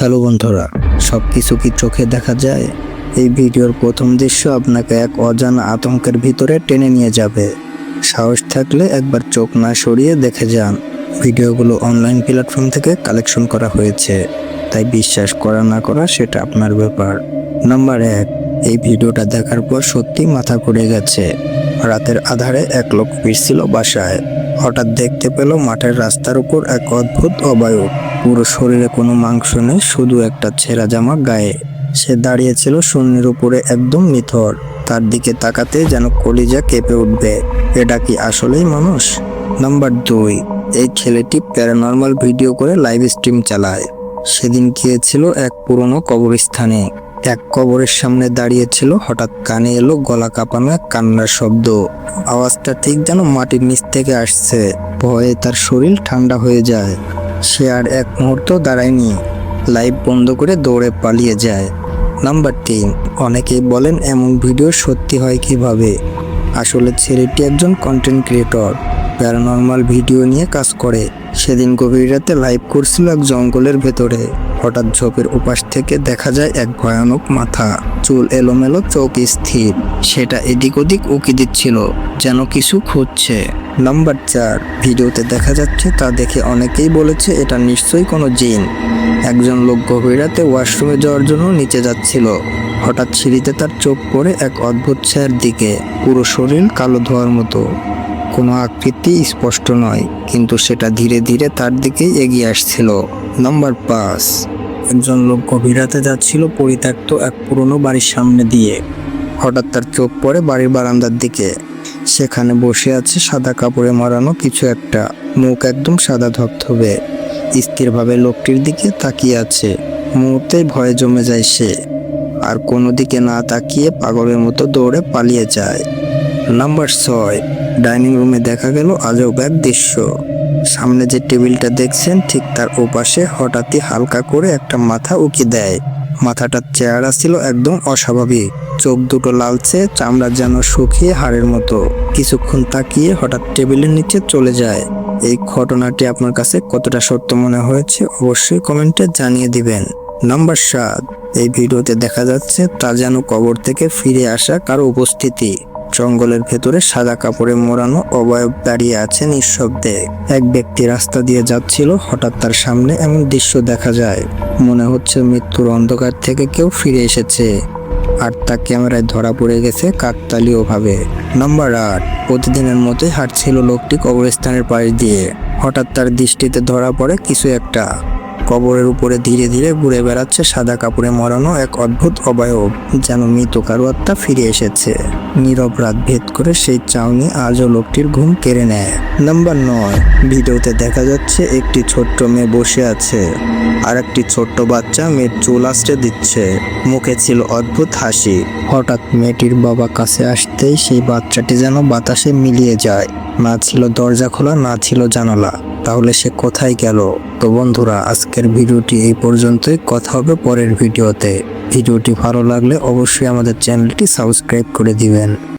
Hello বন্ধুরা, সব কিছু কি চোখে দেখা যায়? এই ভিডিওর প্রথম দৃশ্য আপনাকে এক অজানা আতঙ্কের ভিতরে টেনে নিয়ে যাবে। সাহস থাকলে একবার চোখ না সরিয়ে দেখে যান। ভিডিওগুলো অনলাইন প্ল্যাটফর্ম থেকে কালেকশন করা হয়েছে, তাই বিশ্বাস করা না করা সেটা আপনার ব্যাপার। নাম্বার 1, এই ভিডিওটা দেখার পর সত্যি মাথা ঘুরে গেছে। রাতের আধারে এক লোক ফিরছিল বাসায়। হঠাৎ দেখতে পেল মাঠের রাস্তার উপর এক অদ্ভুত অবয়ব। পুরো শরীরে কোনো মাংস নেই, শুধু একটা ছেঁড়া জামা গায়ে। সে দাঁড়িয়েছিল শূন্যের উপরে একদম নিথর। তার দিকে তাকাতে যেন কলিজা কেঁপে উঠবে। এটা কি আসলেই মানুষ? নাম্বার 2, এই ছেলেটি প্যারানর্মাল ভিডিও করে লাইভ স্ট্রিম চালায়। সেদিন গিয়েছিল এক পুরনো কবরস্থানে। এক কবরের সামনে দাঁড়িয়েছিল। হঠাৎ কানে এলো গলা কাঁপানো এক কান্নার শব্দ। আওয়াজটা ঠিক যেন মাটির নিচ থেকে আসছে। ভয়ে তার শরীর ঠান্ডা হয়ে যায়। সে আর এক মুহূর্ত দাঁড়ায়নি, লাইভ বন্ধ করে দৌড়ে পালিয়ে যায়। নাম্বার 3, অনেকেই বলেন এমন ভিডিও সত্যি হয় কিভাবে? আসলে ছেলেটি একজন কন্টেন্ট ক্রিয়েটর, প্যারানর্মাল ভিডিও নিয়ে কাজ করে। সেদিন গভীর রাতে লাইভ করছিল এক জঙ্গলের ভেতরে। হঠাৎ ঝোপের উপাস থেকে দেখা যায় এক ভয়ানক মাথা, চুল এলোমেলো, চোখ স্থির। সেটা এদিক ওদিক উকি দিচ্ছিল, যেন কিছু খুঁজছে। নাম্বার 4, ভিডিওতে দেখা যাচ্ছে তা দেখে অনেকেই বলেছে এটা নিশ্চয়ই কোনো জিন। একজন লোক গভীর রাতে ওয়াশরুমে যাওয়ার জন্য নিচে যাচ্ছিল। হঠাৎ সিঁড়িতে তার চোখ পড়ে এক অদ্ভুত ছায়ার দিকে। পুরো শরীর কালো ধোঁয়ার মতো। কোনো আকৃতি স্পষ্ট নয়, কিন্তু সেটা ধীরে ধীরে তার দিকেই এগিয়ে আসছিল। নাম্বার 5, একজন লোক গভীর রাতে যাচ্ছিল পরিত্যক্ত এক পুরনো বাড়ির সামনে দিয়ে। হঠাৎ তার চোখ পড়ে বাড়ির বারান্দার দিকে। সেখানে বসে আছে সাদা কাপড়ে মারানো কিছু একটা। মুখ একদম সাদা ধবধবে। স্থিরভাবে লোকটির দিকে তাকিয়ে আছে। মুহূর্তেই ভয়ে জমে যায় সে, আর কোনো দিকে না তাকিয়ে পাগলের মতো দৌড়ে পালিয়ে যায়। নাম্বার 6, ডাইনিং রুমে দেখা গেল আজব এক দৃশ্য। সামনে যে টেবিলটা দেখছেন ঠিক তার ওপাশে হঠাৎই হালকা করে একটা মাথা উকি দেয়। মাথাটার চেহারা ছিল একদম অস্বাভাবিক। চোখ দুটো লালচে, চামড়া যেন শুকিয়ে হাড়ের মতো। কিছুক্ষণ তাকিয়ে হঠাৎ টেবিলের নিচে চলে যায়। এই ঘটনাটি আপনার কাছে কতটা সত্য মনে হয়েছে অবশ্যই কমেন্টে জানিয়ে দিবেন। নাম্বার 7, এই ভিডিওতে দেখা যাচ্ছে তা যেন কবর থেকে ফিরে আসা কারো উপস্থিতি। জঙ্গলের ভেতরে সাদা কাপড়ে মোড়ানো অবয়ব দাঁড়িয়ে আছে নিঃশব্দে। এক ব্যক্তি রাস্তা দিয়ে যাচ্ছিল। হঠাৎ তার সামনে এমন দৃশ্য দেখা যায়, মনে হচ্ছে মৃত্যুর অন্ধকার থেকে কেউ ফিরে এসেছে, আর তা ক্যামেরায় ধরা পড়ে গেছে কাকতালীয়ভাবে। নাম্বার 8, প্রতিদিনের মতোই হাঁটছিল লোকটি কবরস্থানের পাশ দিয়ে। হঠাৎ তার দৃষ্টিতে ধরা পড়ে কিছু একটা। কবরের উপরে ধীরে ধীরে ঘুরে বেড়াচ্ছে সাদা কাপড়ে মোড়ানো এক অদ্ভুত অবয়ব, যেন মৃত কারো আত্মা ফিরে এসেছে। নীরব রাত ভেদ করে সেই চাউনি আজও লোকটির ঘুম কেড়ে নেয়। নাম্বার 9, ভিডিওতে দেখা যাচ্ছে একটি ছোট্ট মেয়ে বসে আছে, আর একটি ছোট্ট বাচ্চা মেয়ের চুল আঁচড়ে দিচ্ছে। মুখে ছিল অদ্ভুত হাসি। হঠাৎ মেয়েটির বাবা কাছে আসতেই সেই বাচ্চাটি যেন বাতাসে মিলিয়ে যায়। না ছিল দরজা খোলা, না ছিল জানালা। তাহলে সে কোথায় গেল? তো বন্ধুরা, আজকের ভিডিওটি এই পর্যন্তই। কথা হবে পরের ভিডিওতে। ভিডিওটি ভালো লাগলে অবশ্যই আমাদের চ্যানেলটি সাবস্ক্রাইব করে দিবেন।